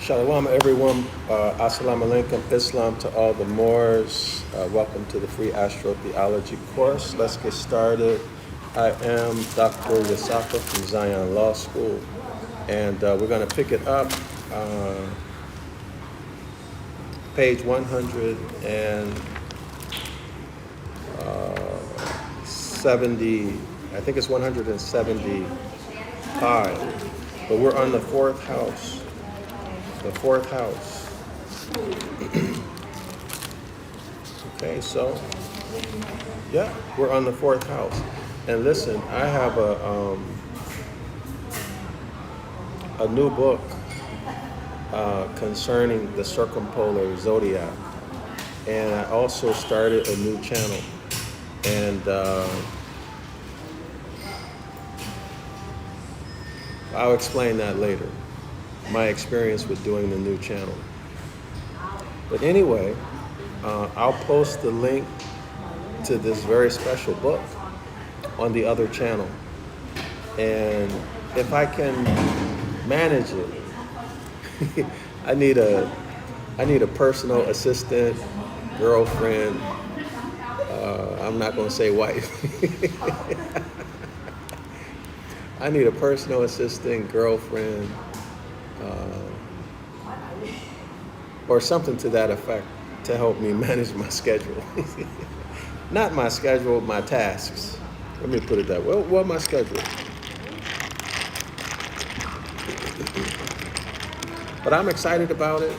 Shalom, everyone. Assalamu alaikum, Islam to all the Moors. Welcome to the free Astro-Theology course. Let's get started. I am Dr. Yasafa from Zion Law School, and we're going to pick it up, page 170, I think it's 175, but we're on the fourth house. The fourth house. Okay, so yeah, we're on the fourth house. And listen, I have a new book concerning the circumpolar zodiac, and I also started a new channel, and I'll explain that later. My experience with doing the new channel. But anyway, I'll post the link to this very special book on the other channel. And if I can manage it, I need a personal assistant, girlfriend. I'm not going to say wife. I need a personal assistant, girlfriend, or something to that effect to help me manage my schedule. Not my schedule, my tasks. Let me put it that way. Well, my schedule. But I'm excited about it.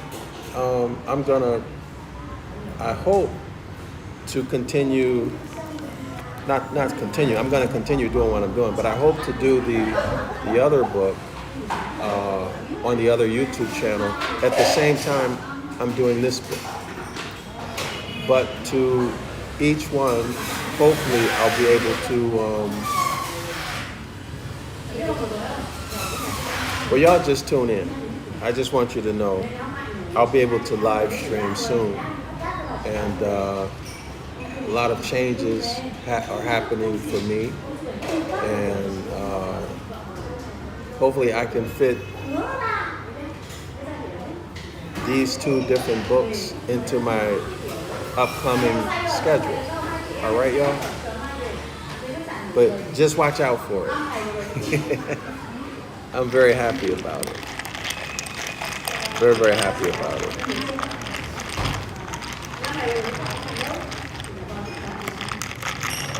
I hope to continue, not continue, I'm gonna continue doing what I'm doing, but I hope to do the other book on the other YouTube channel at the same time I'm doing this book. But to each one, hopefully I'll be able to, well, y'all just tune in. I just want you to know I'll be able to live stream soon. And a lot of changes are happening for me. And hopefully I can fit these two different books into my upcoming schedule. All right, y'all? But just watch out for it. I'm very happy about it. Very, very happy about it.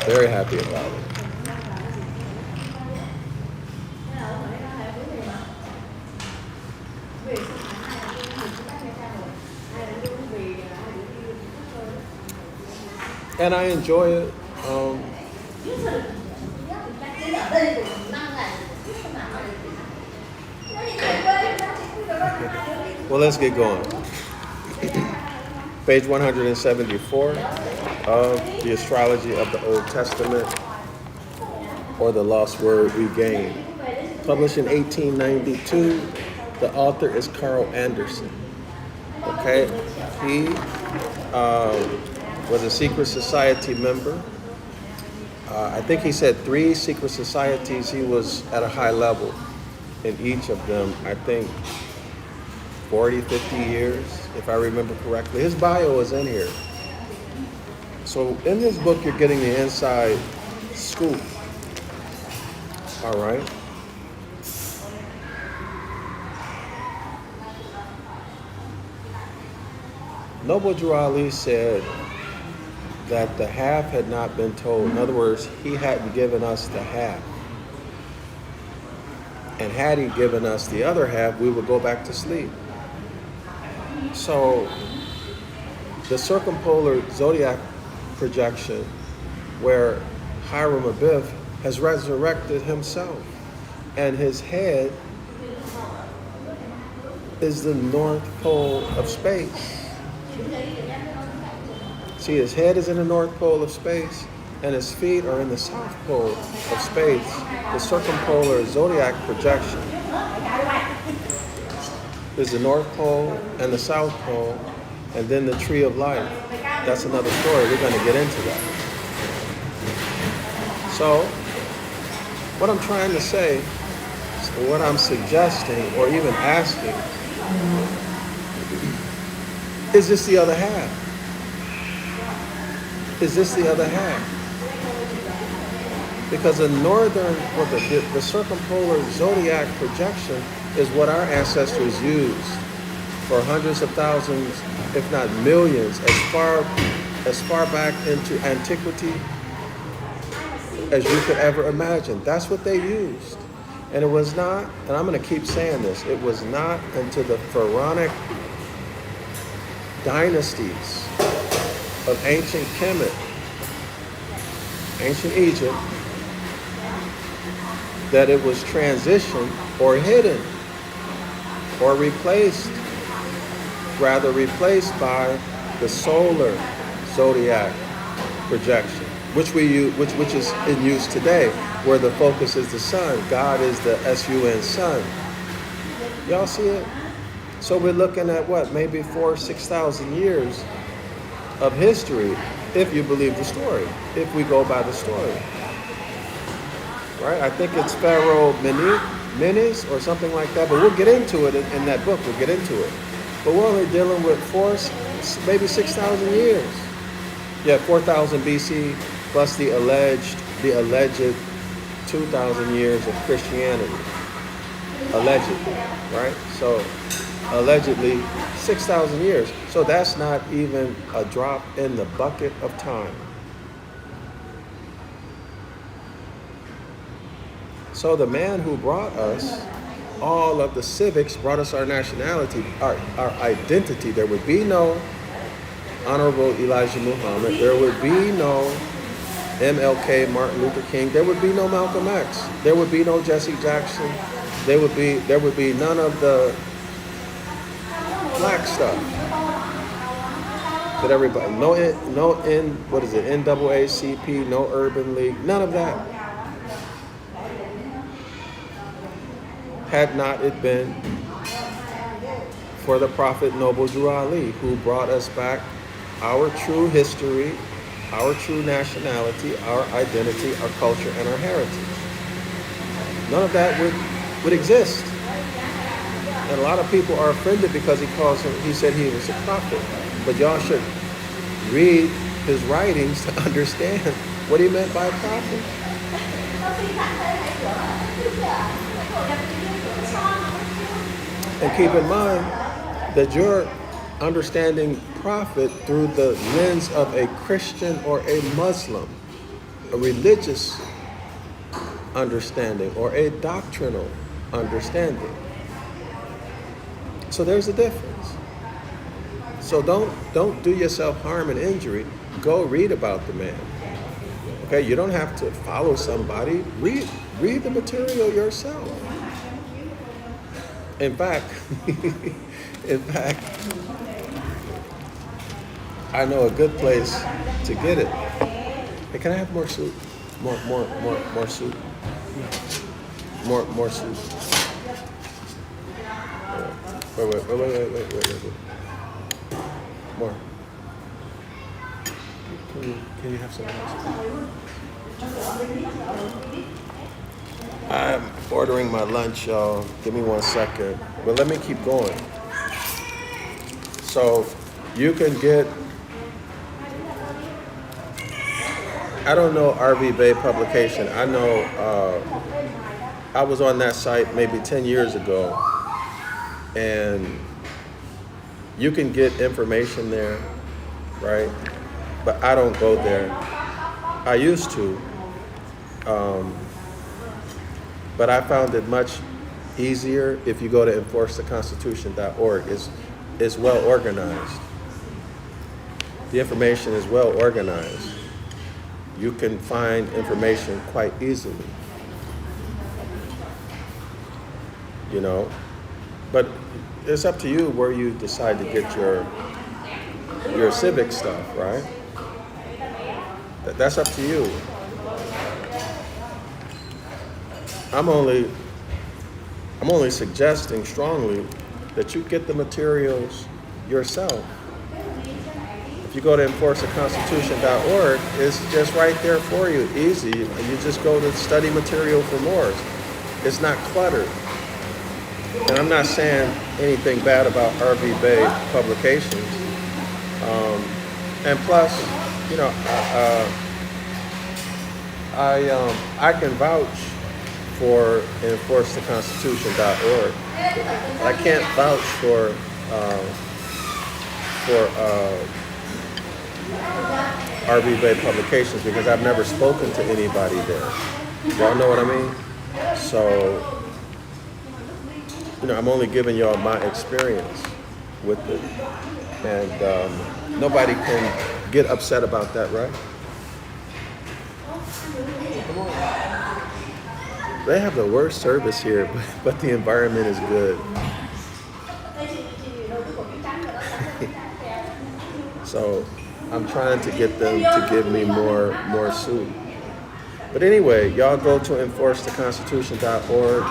Very happy about it. And I enjoy it. Well, let's get going. Page 174 of the Astrology of the Old Testament, or the Lost Word Regained. Published in 1892. The author is Carl Anderson. Okay, he was a secret society member. I think he said 3 secret societies. He was at a high level in each of them. I think 40, 50 years, if I remember correctly. His bio is in here. So in this book, you're getting the inside scoop. All right. Noble Drew Ali said that the half had not been told. In other words, he hadn't given us the half. And had he given us the other half, we would go back to sleep. So the circumpolar zodiac projection, where Hiram Abiff has resurrected himself, and his head is the North Pole of space. See, his head is in the North Pole of space, and his feet are in the South Pole of space. The circumpolar zodiac projection is the North Pole and the South Pole, and then the Tree of Life. That's another story. We're going to get into that. So, what I'm trying to say, what I'm suggesting, or even asking, Is this the other half? Is this the other half? Because the northern, or the circumpolar zodiac projection is what our ancestors used for hundreds of thousands, if not millions, as far back into antiquity as you could ever imagine. That's what they used. And it was not, and I'm going to keep saying this, it was not until the pharaonic dynasties of ancient Kemet, ancient Egypt, that it was transitioned or hidden or replaced by the solar zodiac projection, which is in use today, where the focus is the sun. God is the sun sun. Y'all see it? So we're looking at what, maybe 4,000 or 6,000 years of history, if you believe the story, if we go by the story. Right? I think it's Pharaoh Menes or something like that, but we'll get into it in that book. We'll get into it. But we're only dealing with maybe 6,000 years. Yeah, 4,000 BC plus the alleged 2,000 years of Christianity. Allegedly, right? So allegedly 6,000 years. So that's not even a drop in the bucket of time. So the man who brought us all of the civics, brought us our nationality, our identity. There would be no Honorable Elijah Muhammad. There would be no MLK, Martin Luther King. There would be no Malcolm X. There would be no Jesse Jackson. There would be none of the black stuff that everybody. What is it? NAACP. No Urban League. None of that. Had not it been for the Prophet Noble Drew Ali, who brought us back our true history, our true nationality, our identity, our culture, and our heritage. None of that would exist. And a lot of people are offended because he said he was a prophet. But y'all should read his writings to understand what he meant by prophet. And keep in mind that you're understanding prophet through the lens of a Christian or a Muslim, a religious understanding or a doctrinal understanding. So there's a difference. So don't do yourself harm and injury. Go read about the man. Okay, you don't have to follow somebody. Read the material yourself. In fact, I know a good place to get it. Hey, can I have more soup? More soup. More soup. Wait. More. Can you have some else? I'm ordering my lunch, y'all. Give me 1 second. But let me keep going. So you can get, I don't know RV Bay Publication. I know I was on that site maybe 10 years ago, and you can get information there, right? But I don't go there. I used to. But I found it much easier if you go to enforcetheconstitution.org. It's well organized. The information is well organized. You can find information quite easily. You know? But it's up to you where you decide to get your civic stuff, right? That's up to you. I'm only suggesting strongly that you get the materials yourself. If you go to enforcetheconstitution.org, it's just right there for you, easy. You just go to study material for more. It's not cluttered. And I'm not saying anything bad about RV Bay publications. And plus, you know, I can vouch for enforcetheconstitution.org. I can't vouch for RV Bay Publications because I've never spoken to anybody there. Y'all know what I mean? So, you know, I'm only giving y'all my experience with it. And nobody can get upset about that, right? Come on. They have the worst service here, but the environment is good. So I'm trying to get them to give me more soup. But anyway, y'all go to enforcetheconstitution.org.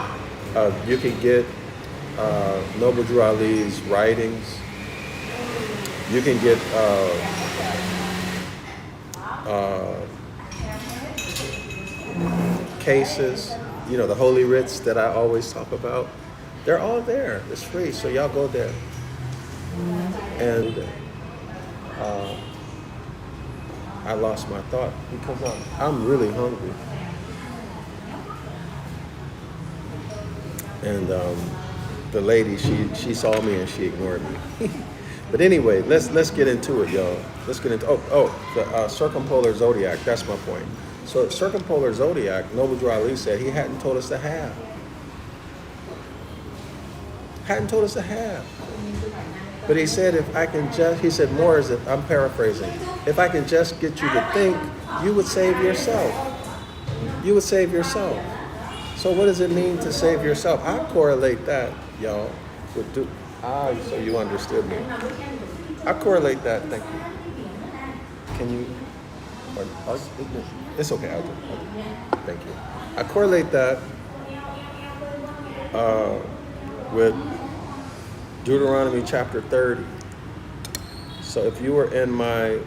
You can get Noble Drew Ali's writings. You can get cases, you know, the holy writs that I always talk about. They're all there. It's free, so y'all go there. And I lost my thought because I'm really hungry. And the lady, she saw me and she ignored me. But anyway, let's get into it, y'all. Let's get into the circumpolar zodiac. That's my point. So circumpolar zodiac, Noble Drew Ali said he hadn't told us to have. Hadn't told us to have. But he said, if I can just, he said more as if, I'm paraphrasing, if I can just get you to think, you would save yourself. You would save yourself. So what does it mean to save yourself? I correlate that, y'all, with so you understood me. I correlate that, thank you. Can you, it's okay, I'll do it. Thank you. I correlate that with Deuteronomy chapter 30. So if you were in my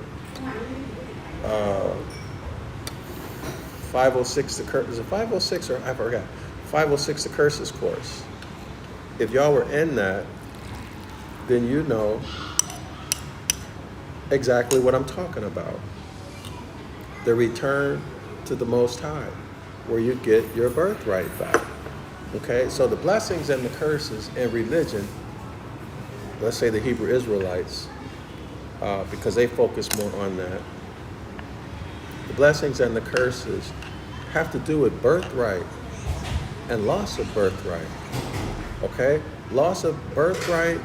506 is it 506 or I forgot 506 the curses course. If y'all were in that, then you know exactly what I'm talking about. The return to the Most High, where you get your birthright back. Okay, so the blessings and the curses in religion, let's say the Hebrew Israelites, because they focus more on that. The blessings and the curses have to do with birthright and loss of birthright. Okay? Loss of birthright,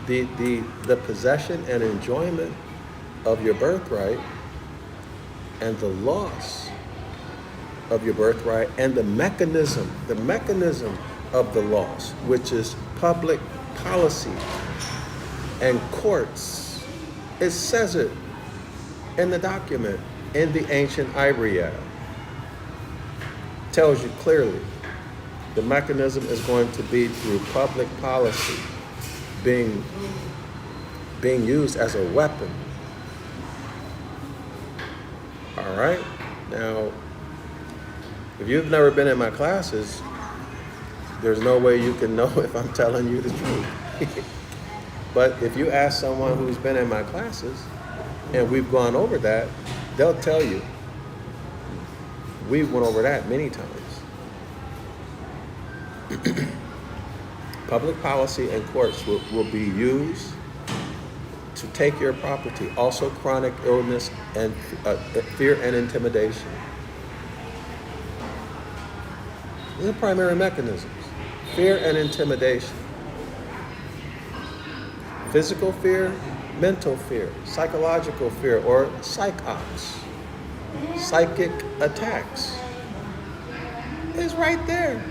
the possession and enjoyment of your birthright, and the loss of your birthright, and the mechanism of the loss, which is public policy and courts. It says it in the document, in the Ancient Ibaryath. Tells you clearly the mechanism is going to be through public policy being used as a weapon. All right? Now, if you've never been in my classes, there's no way you can know if I'm telling you the truth. But if you ask someone who's been in my classes, and we've gone over that, they'll tell you, we've went over that many times. Public policy and courts will be used to take your property. Also chronic illness and fear and intimidation. These are primary mechanisms. Fear and intimidation. Physical fear, mental fear, psychological fear, or psychops. Psychic attacks. It's right there.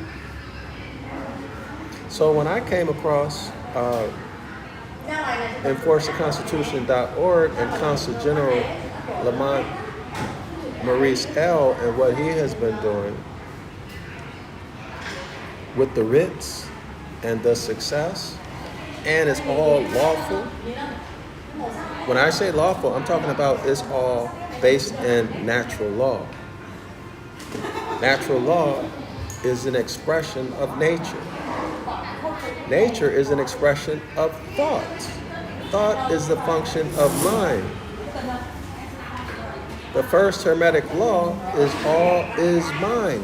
So when I came across enforcetheconstitution.org and Consul General Lamont Maurice L. and what he has been doing with the writs and the success, and it's all lawful. When I say lawful, I'm talking about it's all based in natural law. Natural law is an expression of nature. nature is an expression of thought. Thought is the function of mind. The first Hermetic law is all is mind.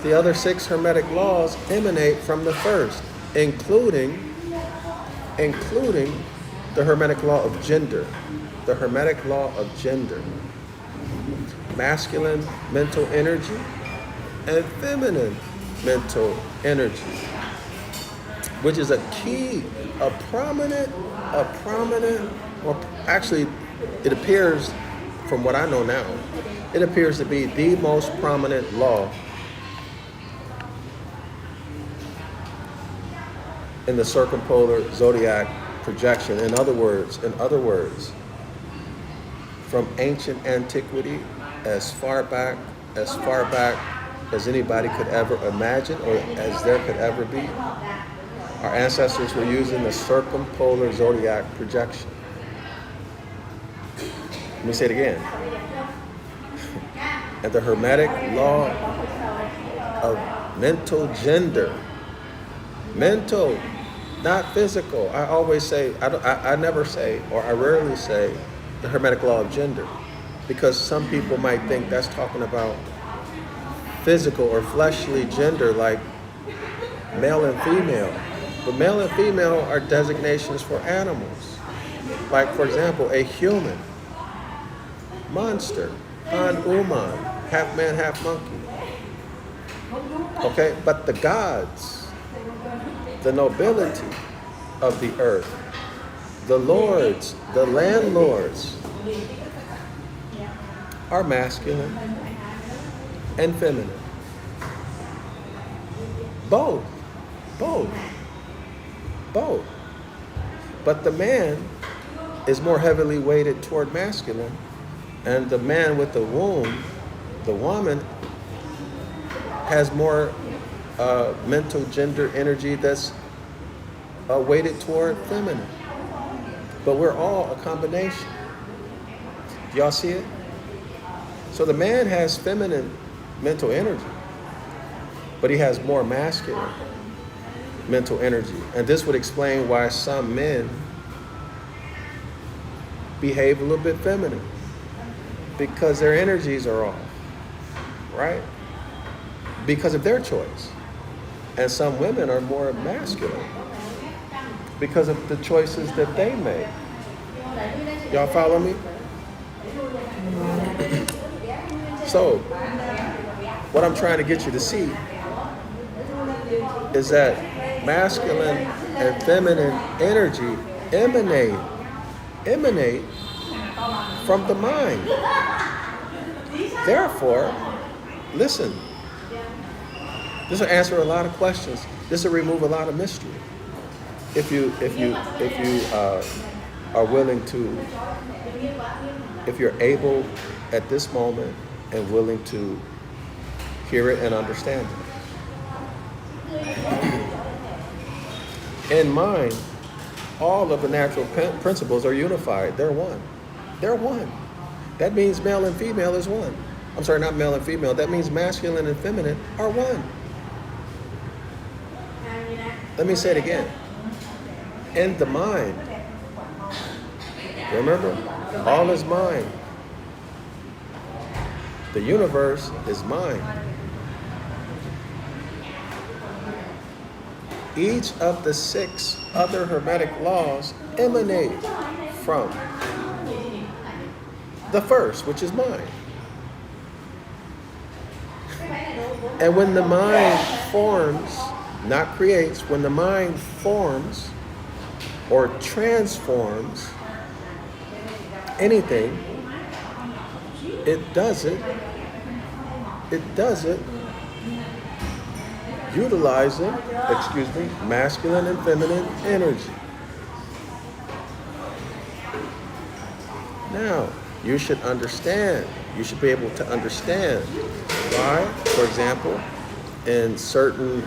The other 6 Hermetic laws emanate from the first, including the Hermetic law of gender. The Hermetic law of gender. Masculine mental energy and feminine mental energy, which is a key, a prominent, or actually it appears, from what I know now, it appears to be the most prominent law in the circumpolar zodiac projection. In other words, from ancient antiquity, as far back as anybody could ever imagine or as there could ever be, our ancestors were using the circumpolar zodiac projection. Let me say it again. And the Hermetic law of mental gender, mental, not physical. I always say, I never say, or I rarely say, the Hermetic law of gender, because some people might think that's talking about physical or fleshly gender, like male and female. But male and female are designations for animals. Like, for example, a human, monster, an-uman, half man, half monkey. Okay, but the gods, the nobility of the earth, the lords, the landlords, are masculine and feminine. Both. But the man is more heavily weighted toward masculine, and the man with the womb, the woman, has more mental gender energy that's weighted toward feminine. But we're all a combination. Do y'all see it? So the man has feminine mental energy, but he has more masculine mental energy. And this would explain why some men behave a little bit feminine, because their energies are off, right? Because of their choice. And some women are more masculine because of the choices that they make. Y'all follow me? So, what I'm trying to get you to see is that masculine and feminine energy emanate from the mind. Therefore, listen, this will answer a lot of questions. This will remove a lot of mystery. If you are willing to, if you're able at this moment and willing to hear it and understand it. In mind, all of the natural principles are unified. They're one. They're one. That means male and female is one. I'm sorry, not male and female. That means masculine and feminine are one. Let me say it again. In the mind, remember, all is mind. The universe is mind. Each of the 6 other Hermetic laws emanate from the first, which is mind. And when the mind forms, not creates, when the mind forms or transforms anything, it does it utilizing, masculine and feminine energy. Now, you should understand, you should be able to understand why, for example, in certain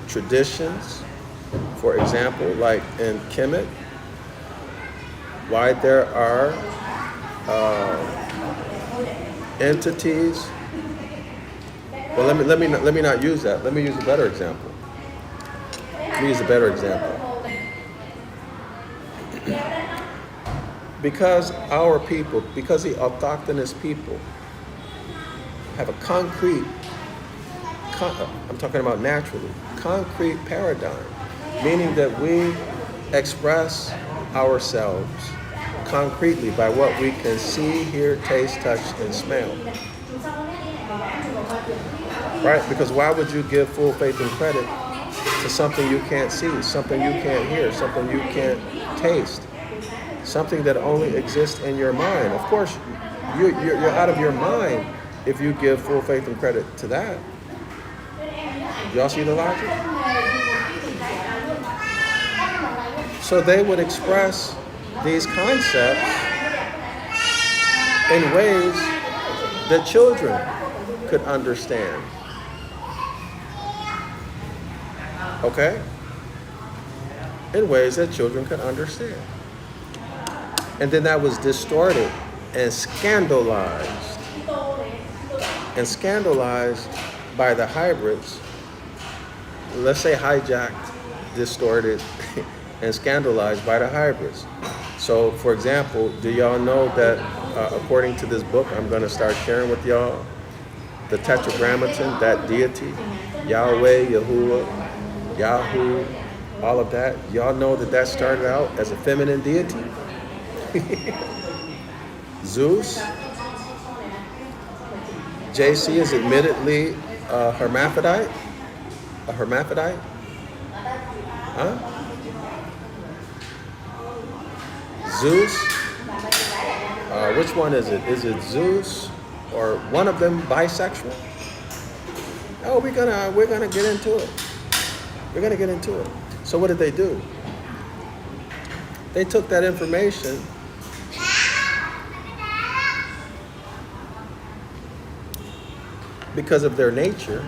traditions, for example, like in Kemet, why there are entities. Well, let me not use that. Let me use a better example. Let me use a better example. Because our people, because the autochthonous people have a concrete, I'm talking about naturally, concrete paradigm, meaning that we express ourselves concretely by what we can see, hear, taste, touch, and smell. Right? Because why would you give full faith and credit to something you can't see, something you can't hear, something you can't taste, something that only exists in your mind? Of course, you're out of your mind if you give full faith and credit to that. Y'all see the logic? So they would express these concepts in ways that children could understand. Okay? In ways that children could understand. And then that was distorted and scandalized. And scandalized by the hybrids. Let's say hijacked, distorted, and scandalized by the hybrids. So, for example, do y'all know that according to this book I'm going to start sharing with y'all, the Tetragrammaton, that deity, Yahweh, Yahuwah, Yahoo, all of that, y'all know that that started out as a feminine deity? Zeus. JC is admittedly a hermaphrodite. A hermaphrodite? Huh? Zeus? Which one is it? Is it Zeus or one of them bisexual? Oh, we're gonna get into it. We're gonna get into it. So what did they do? They took that information because of their nature.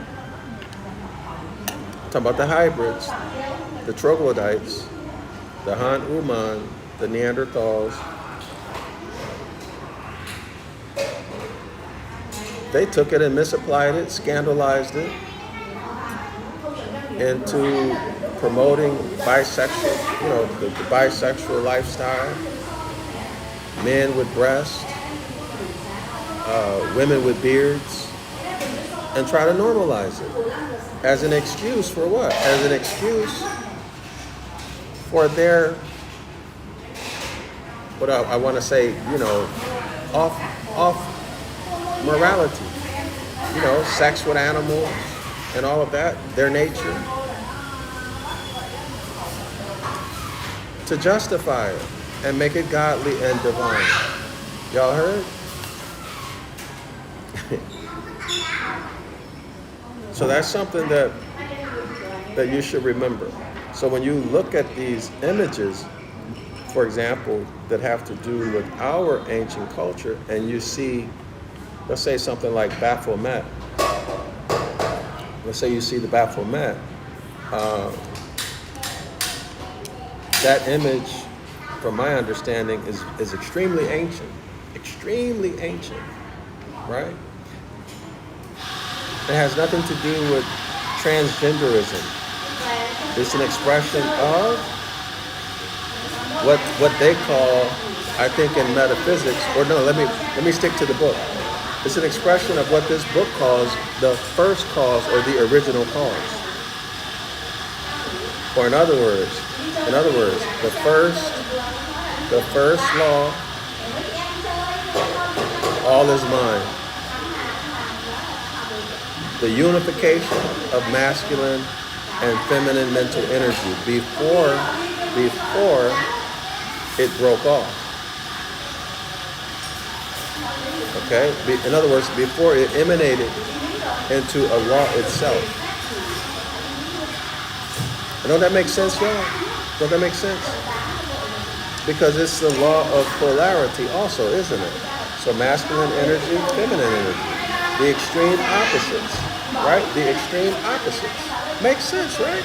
I'm talking about the hybrids, the troglodytes, the Han Uman, the Neanderthals. They took it and misapplied it, scandalized it into promoting bisexual, the bisexual lifestyle, men with breasts, women with beards, and try to normalize it as an excuse for what? As an excuse for their, what I want to say, off morality, sex with animals and all of that, their nature, to justify it and make it godly and divine. Y'all heard? So that's something that you should remember. So when you look at these images, for example, that have to do with our ancient culture, and you see, let's say something like Baphomet. Let's say you see the Baphomet. That image, from my understanding, is extremely ancient. Extremely ancient, right? It has nothing to do with transgenderism. It's an expression of what they call, I think in metaphysics, or no, let me stick to the book. It's an expression of what this book calls the first cause or the original cause. Or in other words, the first law, all is mind. The unification of masculine and feminine mental energy before it broke off. Okay? In other words, before it emanated into a law itself. Don't that make sense, y'all? Don't that make sense? Because it's the law of polarity also, isn't it? So masculine energy, feminine energy. The extreme opposites, right? The extreme opposites. Makes sense, right?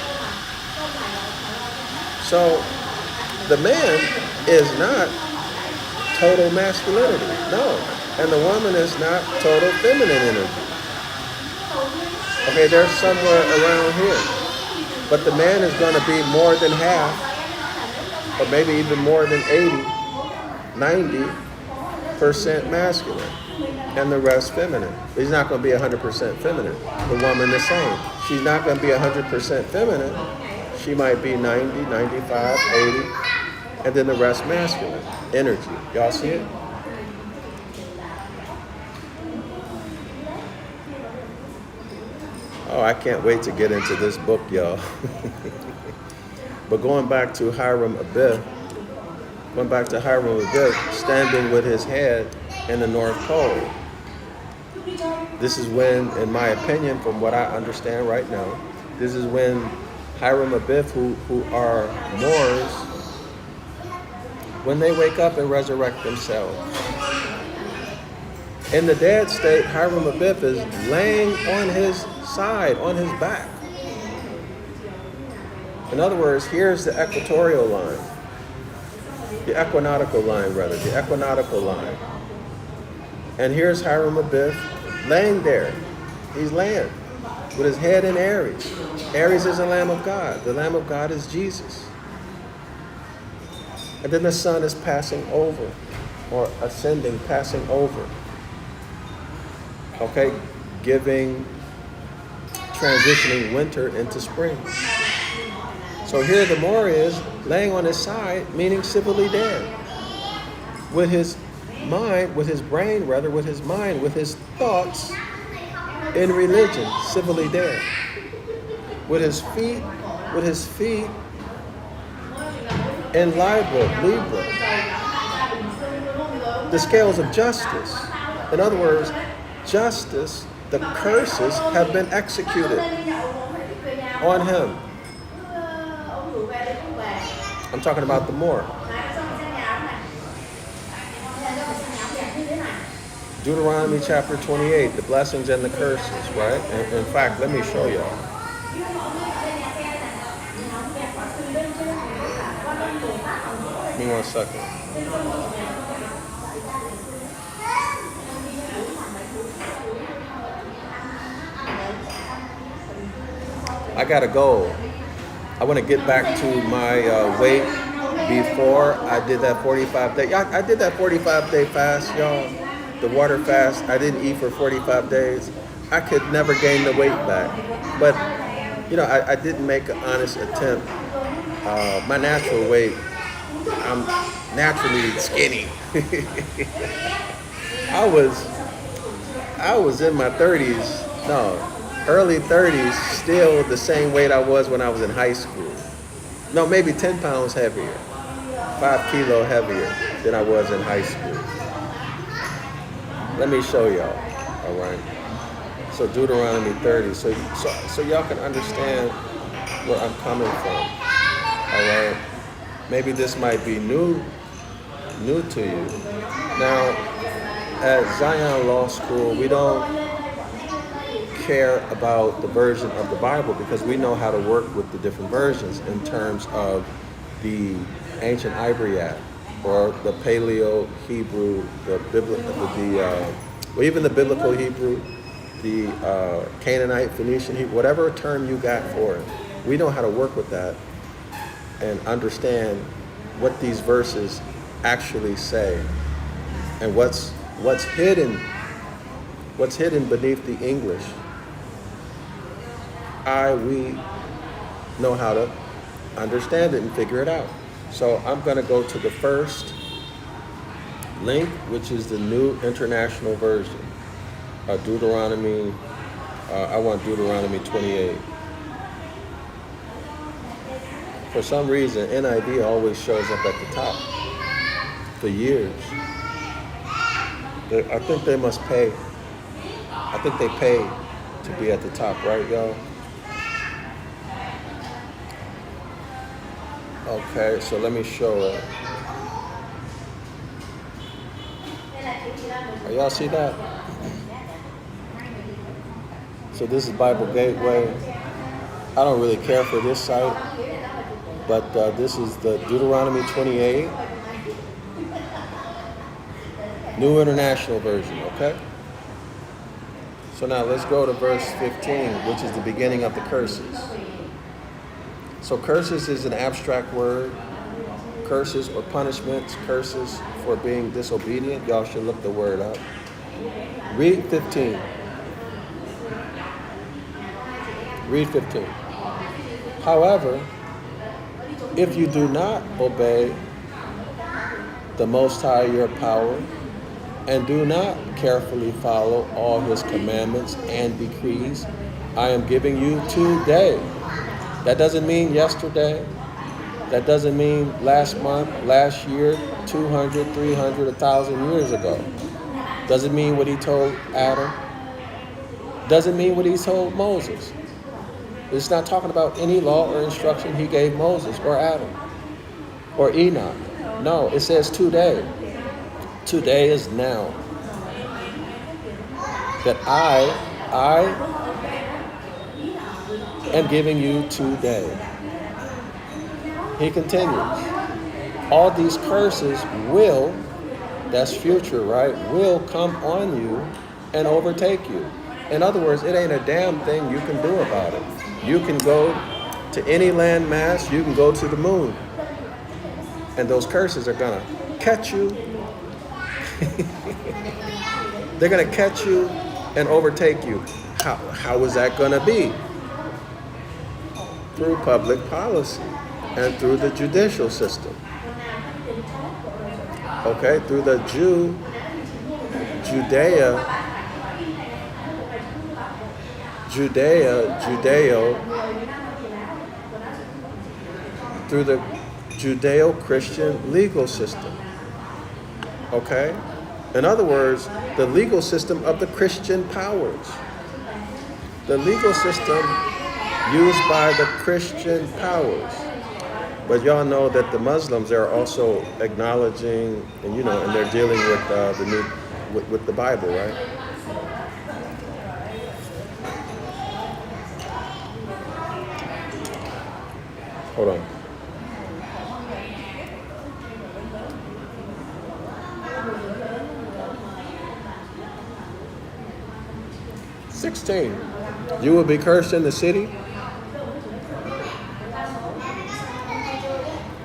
So the man is not total masculinity, no. And the woman is not total feminine energy. Okay, they're somewhere around here. But the man is going to be more than half, or maybe even more than 80, 90% masculine, and the rest feminine. He's not going to be 100% feminine. The woman the same. She's not going to be 100% feminine. She might be 90, 95, 80, and then the rest masculine. Energy. Y'all see it? Oh, I can't wait to get into this book, y'all. But going back to Hiram Abiff, standing with his head in the North Pole. This is when, in my opinion, from what I understand right now, this is when Hiram Abiff, who are Moors, when they wake up and resurrect themselves. In the dead state, Hiram Abiff is laying on his side, on his back. In other words, here's the equatorial line. The equinoctial line. And here's Hiram Abiff laying there. He's laying with his head in Aries. Aries is the Lamb of God. The Lamb of God is Jesus. And then the sun is passing over, or ascending, passing over. Okay, transitioning winter into spring. So here the Moor is laying on his side, meaning civilly dead. With his mind, with his thoughts in religion, civilly dead. With his feet in Libra. The scales of justice. In other words, justice, the curses have been executed on him. I'm talking about the Moor. Deuteronomy chapter 28, the blessings and the curses, right? And in fact, let me show y'all. Give me 1 second. I got a goal. I want to get back to my weight before I did that 45-day. I did that 45-day fast, y'all. The water fast. I didn't eat for 45 days. I could never gain the weight back. But, I didn't make an honest attempt. My natural weight, I'm naturally skinny. I was in my 30s. No. Early 30s, still the same weight I was when I was in high school. No, maybe 10 pounds heavier, 5 kilos heavier than I was in high school. Let me show y'all, all right? So Deuteronomy 30, so y'all can understand where I'm coming from, all right? Maybe this might be new to you. Now, at Zion Law School, we don't care about the version of the Bible because we know how to work with the different versions in terms of the Ancient Ibaryath or the Paleo Hebrew, even the biblical Hebrew, the Canaanite, Phoenician Hebrew, whatever term you got for it. We know how to work with that and understand what these verses actually say and what's hidden beneath the English. We know how to understand it and figure it out. So I'm going to go to the first link, which is the New International Version. Deuteronomy, I want Deuteronomy 28. For some reason, NIV always shows up at the top for years. I think they must pay. I think they pay to be at the top, right, y'all? Okay, so let me show it. Y'all see that? So this is Bible Gateway. I don't really care for this site, but this is the Deuteronomy 28, New International Version, okay? So now let's go to verse 15, which is the beginning of the curses. So curses is an abstract word. Curses or punishments, curses for being disobedient. Y'all should look the word up. Read 15. Read 15. However, if you do not obey the Most High your power, and do not carefully follow all his commandments and decrees I am giving you today. That doesn't mean yesterday. That doesn't mean last month, last year, 200, 300, 1,000 years ago. Doesn't mean what he told Adam. Doesn't mean what he told Moses. It's not talking about any law or instruction he gave Moses or Adam or Enoch. No, it says today. Today is now. That I am giving you today. He continues. All these curses will, that's future, right, will come on you and overtake you. In other words, it ain't a damn thing you can do about it. You can go to any land mass, you can go to the moon. And those curses are gonna catch you. They're gonna catch you and overtake you. How is that gonna be? Through public policy and through the judicial system. Okay, through the through the Judeo-Christian legal system. Okay? In other words, the legal system of the Christian powers. The legal system used by the Christian powers. But y'all know that the Muslims are also acknowledging, and and they're dealing with the new, with the Bible, right? Hold on. "16. You will be cursed in the city."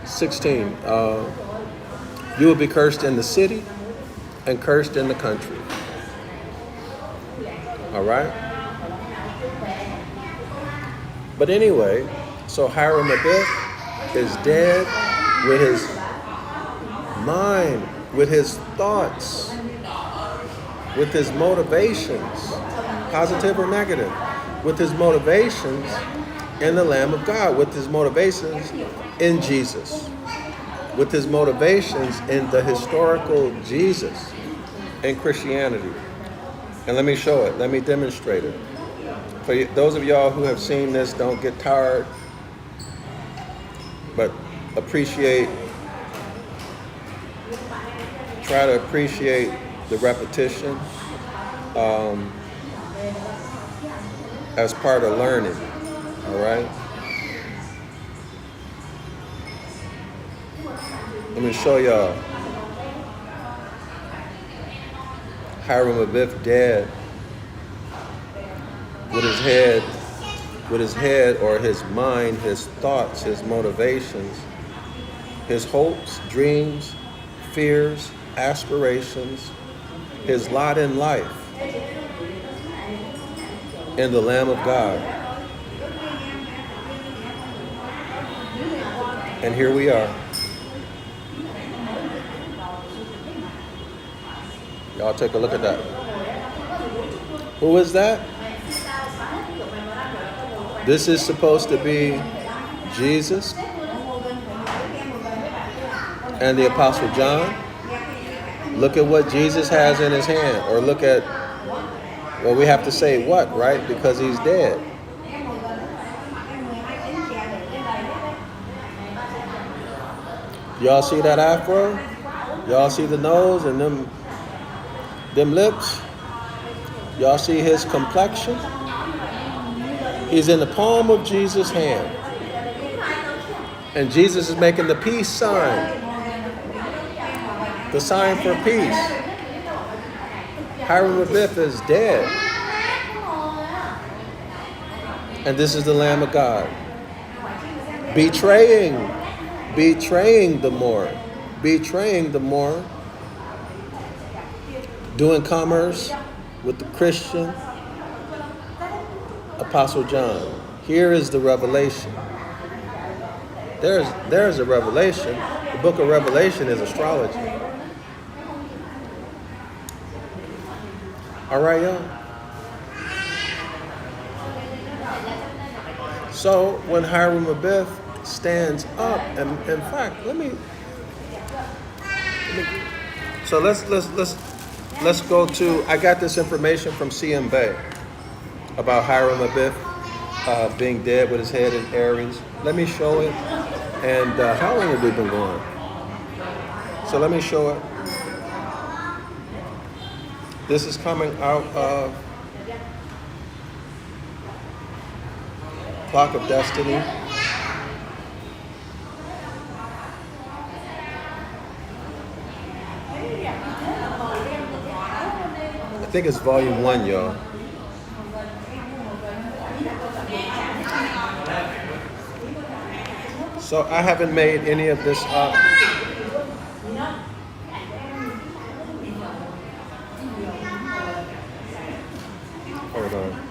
16. You will be cursed in the city and cursed in the country. All right? But anyway, so Hiram-Abith is dead with his mind, with his thoughts, with his motivations, positive or negative, with his motivations in the Lamb of God, with his motivations in Jesus, with his motivations in the historical Jesus in Christianity. And let me show it. Let me demonstrate it. For those of y'all who have seen this, don't get tired, but try to appreciate the repetition as part of learning, all right? Let me show y'all. Hiram-Abith dead with his head or his mind, his thoughts, his motivations, his hopes, dreams, fears, aspirations, his lot in life in the Lamb of God. And here we are. Y'all take a look at that. Who is that? This is supposed to be Jesus and the Apostle John. Look at what Jesus has in his hand. Or look at, well, we have to say what, right? Because he's dead. Y'all see that afro? Y'all see the nose and them lips? Y'all see his complexion? He's in the palm of Jesus' hand. And Jesus is making the peace sign. The sign for peace. Hiram-Abith is dead. And this is the Lamb of God. betraying, betraying the more, betraying the more, doing commerce with the Christian Apostle John. Here is the revelation. There's a revelation. The book of Revelation is astrology. All right, y'all. So when Hiram Abiff stands up, and in fact, so let's go to. I got this information from CM Bay about Hiram Abiff being dead with his head in Aries. Let me show it. And how long have we been going? So let me show it. This is coming out of Clock of Destiny. I think it's volume 1, y'all. So I haven't made any of this up. Hold on.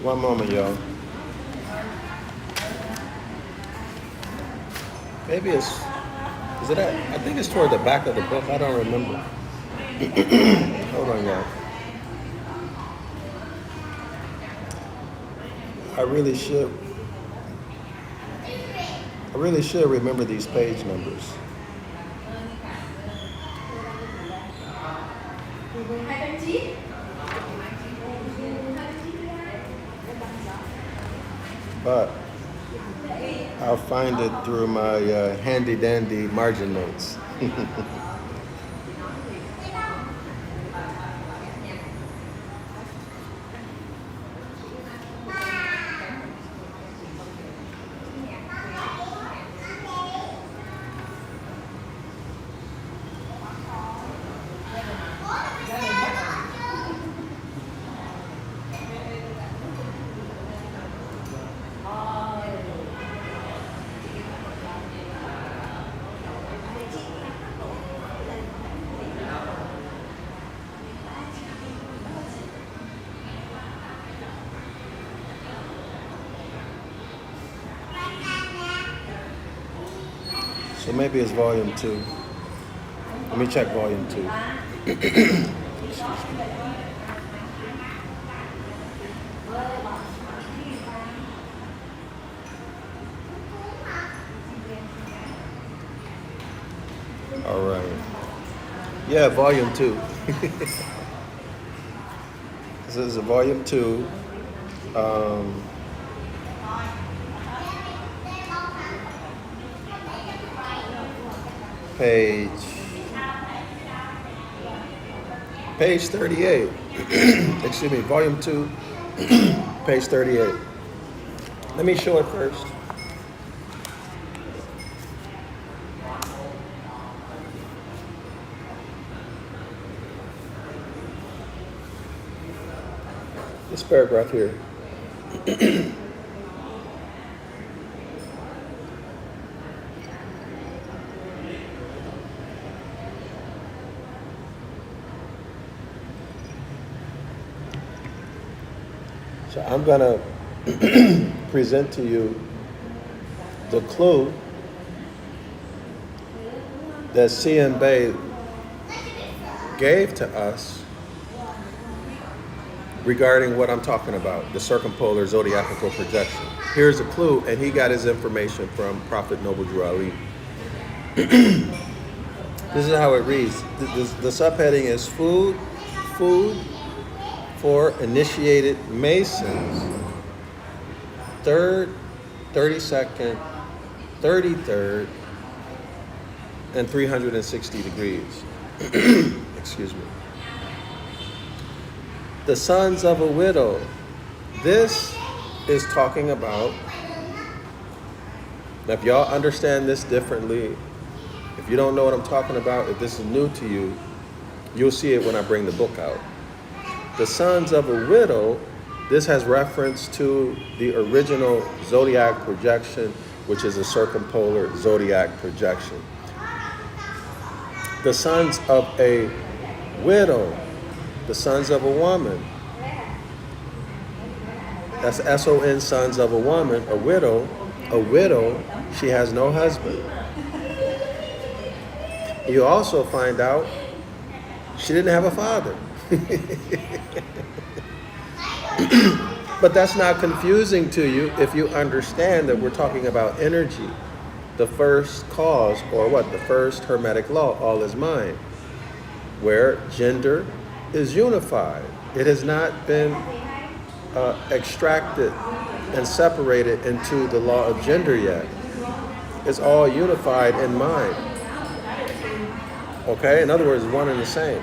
One moment, y'all. Maybe is it at, I think it's toward the back of the book. I don't remember. Hold on, y'all. I really should remember these page numbers. But I'll find it through my handy dandy margin notes. So maybe it's volume 2. Let me check volume 2. All right. Yeah, volume 2. This is a volume 2. Page 38. Excuse me, volume 2, page 38. Let me show it first. This paragraph here. So I'm going to present to you the clue that C.M. Bay gave to us regarding what I'm talking about, the circumpolar zodiacal projection. Here's a clue, and he got his information from Prophet Noble Drew Ali. This is how it reads. The subheading is food for initiated Masons, 3rd, 32nd, 33rd, and 360 degrees. Excuse me. The sons of a widow. This is talking about, now if y'all understand this differently, if you don't know what I'm talking about, if this is new to you, you'll see it when I bring the book out. The sons of a widow, this has reference to the original zodiac projection, which is a circumpolar zodiac projection. The sons of a widow, the sons of a woman. That's S-O-N, sons of a woman, a widow. A widow, she has no husband. You also find out she didn't have a father. But that's not confusing to you if you understand that we're talking about energy. The first cause, or what? The first Hermetic law, all is mind, where gender is unified. It has not been extracted and separated into the law of gender yet. It's all unified in mind. Okay? In other words, one and the same.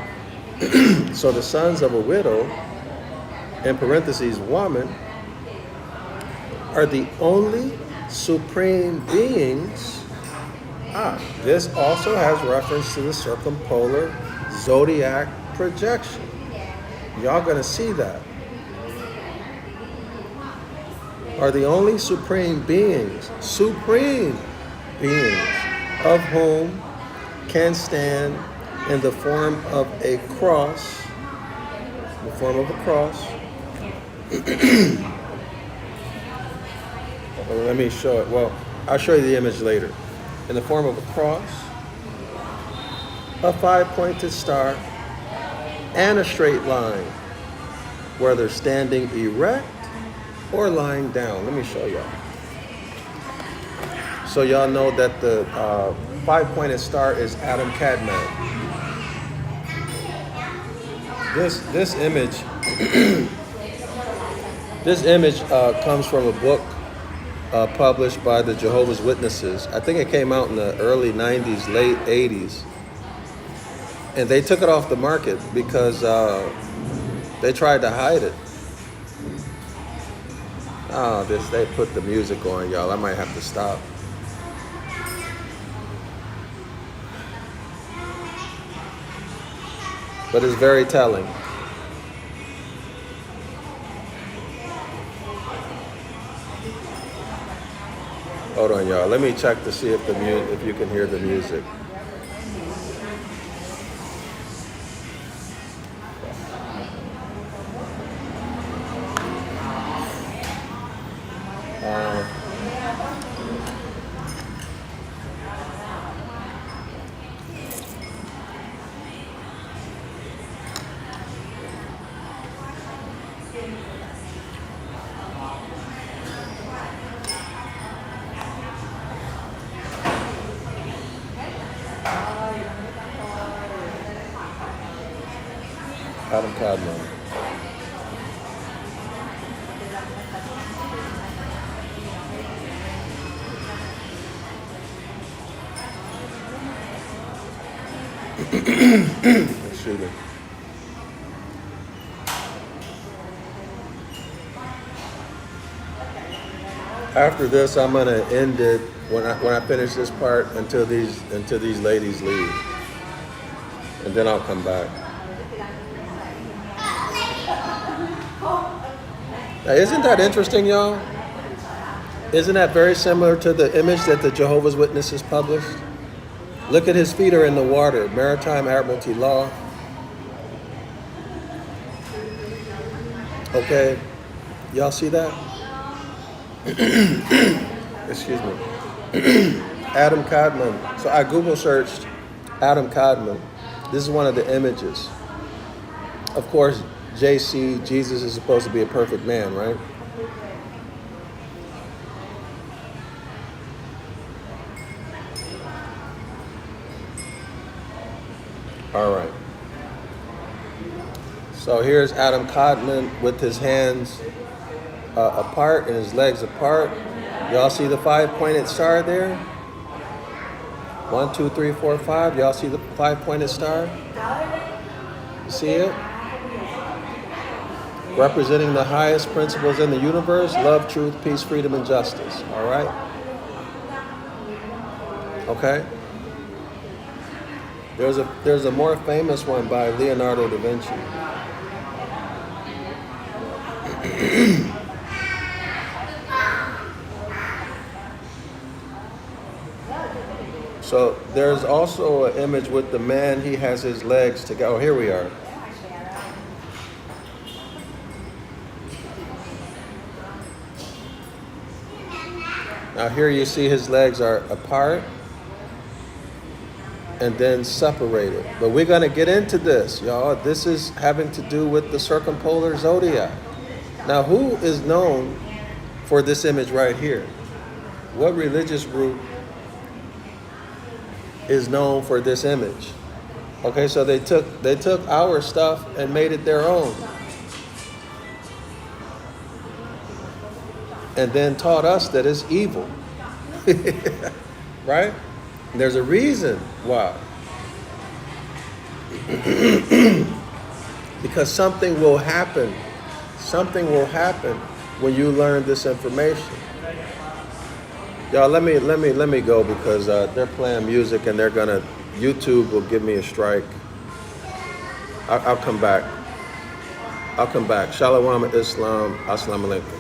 So the sons of a widow, in parentheses, woman, are the only supreme beings. This also has reference to the circumpolar zodiac projection. Y'all gonna see that. Are the only supreme beings of whom can stand in the form of a cross, Let me show it. Well, I'll show you the image later. In the form of a cross, a 5-pointed star, and a straight line, whether standing erect or lying down. Let me show y'all. So y'all know that the 5-pointed star is Adam Kadmon. This image, comes from a book published by the Jehovah's Witnesses. I think it came out in the early 90s, late 80s. And they took it off the market because they tried to hide it. They put the music on, y'all. I might have to stop. But it's very telling. Hold on, y'all. Let me check to see if you can hear the music. Adam Kadmon. Excuse me. After this, I'm gonna end it when I finish this part until these ladies leave, and then I'll come back. Now, isn't that interesting, y'all? Isn't that very similar to the image that the Jehovah's Witnesses published? Look at his feet are in the water. Maritime Admiralty law. Okay, y'all see that? Excuse me. Adam Kadmon. So I Google searched Adam Kadmon. This is one of the images. Of course, JC, Jesus is supposed to be a perfect man, right? All right. So here's Adam Codman with his hands apart and his legs apart. Y'all see the 5-pointed star there? 1, 2, 3, 4, 5. Y'all see the 5-pointed star? See it? Representing the highest principles in the universe: love, truth, peace, freedom, and justice. All right? Okay? There's a more famous one by Leonardo da Vinci. So there's also an image with the man. He has his legs together. Oh, here we are. Now here you see his legs are apart and then separated. But we're going to get into this, y'all. This is having to do with the circumpolar zodiac. Now, who is known for this image right here? What religious group is known for this image? Okay, so they took our stuff and made it their own. And then taught us that it's evil. Right? And there's a reason why. Because something will happen. Something will happen when you learn this information. Y'all, let me go because they're playing music and YouTube will give me a strike. I'll come back. Shalom Islam. Assalamu alaikum.